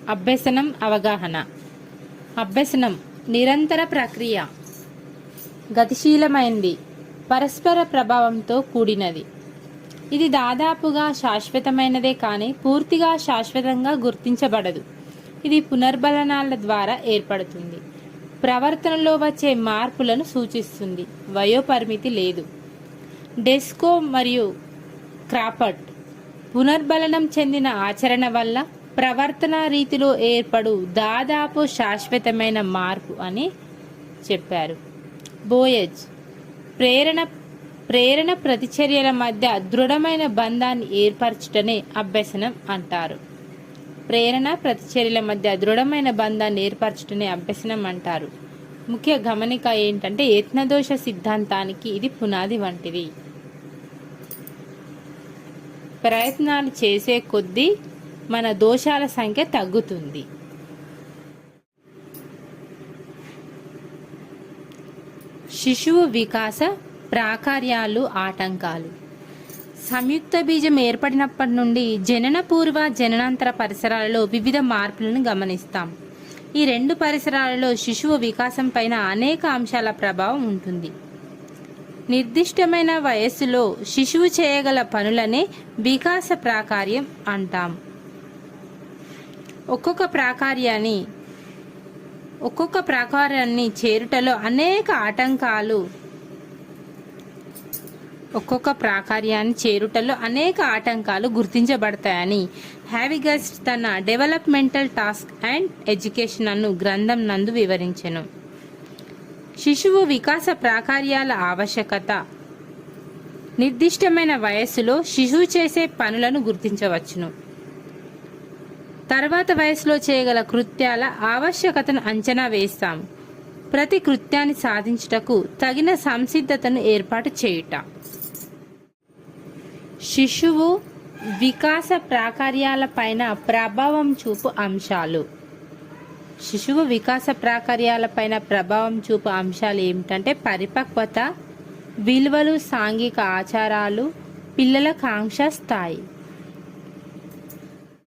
అభ్యసనం అవగాహన. అభ్యసనం నిరంతర ప్రక్రియ, గతిశీలమైనది, పరస్పర ప్రభావంతో కూడినది. ఇది దాదాపుగా శాశ్వతమైనదే కానీ పూర్తిగా శాశ్వతంగా గుర్తించబడదు. ఇది పునర్బలనాల ద్వారా ఏర్పడుతుంది. ప్రవర్తనలో వచ్చే మార్పులను సూచిస్తుంది. వయోపరిమితి లేదు. డెస్కో మరియు క్రాపట్ పునర్బలనం చెందిన ఆచరణ వల్ల ప్రవర్తన రీతిలో ఏర్పడు దాదాపు శాశ్వతమైన మార్పు అని చెప్పారు. బోయజ్ ప్రేరణ ప్రతిచర్యల మధ్య దృఢమైన బంధాన్ని ఏర్పరచుటనే అభ్యసనం అంటారు. ప్రేరణ ప్రతిచర్యల మధ్య దృఢమైన బంధాన్ని ఏర్పరచుటనే అభ్యసనం అంటారు. ముఖ్య గమనిక ఏంటంటే యత్నదోష సిద్ధాంతానికి ఇది పునాది వంటిది. ప్రయత్నాలు చేసే కొద్దీ మన దోషాల సంఖ్య తగ్గుతుంది. శిశువు వికాస ప్రాకార్యాలు, ఆటంకాలు. సంయుక్త బీజం ఏర్పడినప్పటి నుండి జనన పూర్వ జననాంతర పరిసరాలలో వివిధ మార్పులను గమనిస్తాం. ఈ రెండు పరిసరాలలో శిశువు వికాసం పైన అనేక అంశాల ప్రభావం ఉంటుంది. నిర్దిష్టమైన వయస్సులో శిశువు చేయగల పనులనే వికాస ప్రాకార్యం అంటాం. ఒక్కొక్క ప్రాకార్యాన్ని చేరుటలో అనేక ఆటంకాలు గుర్తించబడతాయని హ్యావిగస్ తన డెవలప్మెంటల్ టాస్క్ అండ్ ఎడ్యుకేషన్ అను గ్రంథం నందు వివరించెను. శిశువు వికాస ప్రాకార్యాల ఆవశ్యకత. నిర్దిష్టమైన వయస్సులో శిశువు చేసే పనులను గుర్తించవచ్చును. తర్వాత వయసులో చేయగల కృత్యాల ఆవశ్యకతను అంచనా వేస్తాం. ప్రతి కృత్యాన్ని సాధించుటకు తగిన సంసిద్ధతను ఏర్పాటు చేయుట. శిశువు వికాస ప్రాకార్యాలపైన ప్రభావం చూపు అంశాలు. శిశువు వికాస ప్రాకార్యాలపైన ప్రభావం చూపు అంశాలు ఏమిటంటే పరిపక్వత, విలువలు, సాంఘిక ఆచారాలు, పిల్లల కాంక్ష స్థాయి.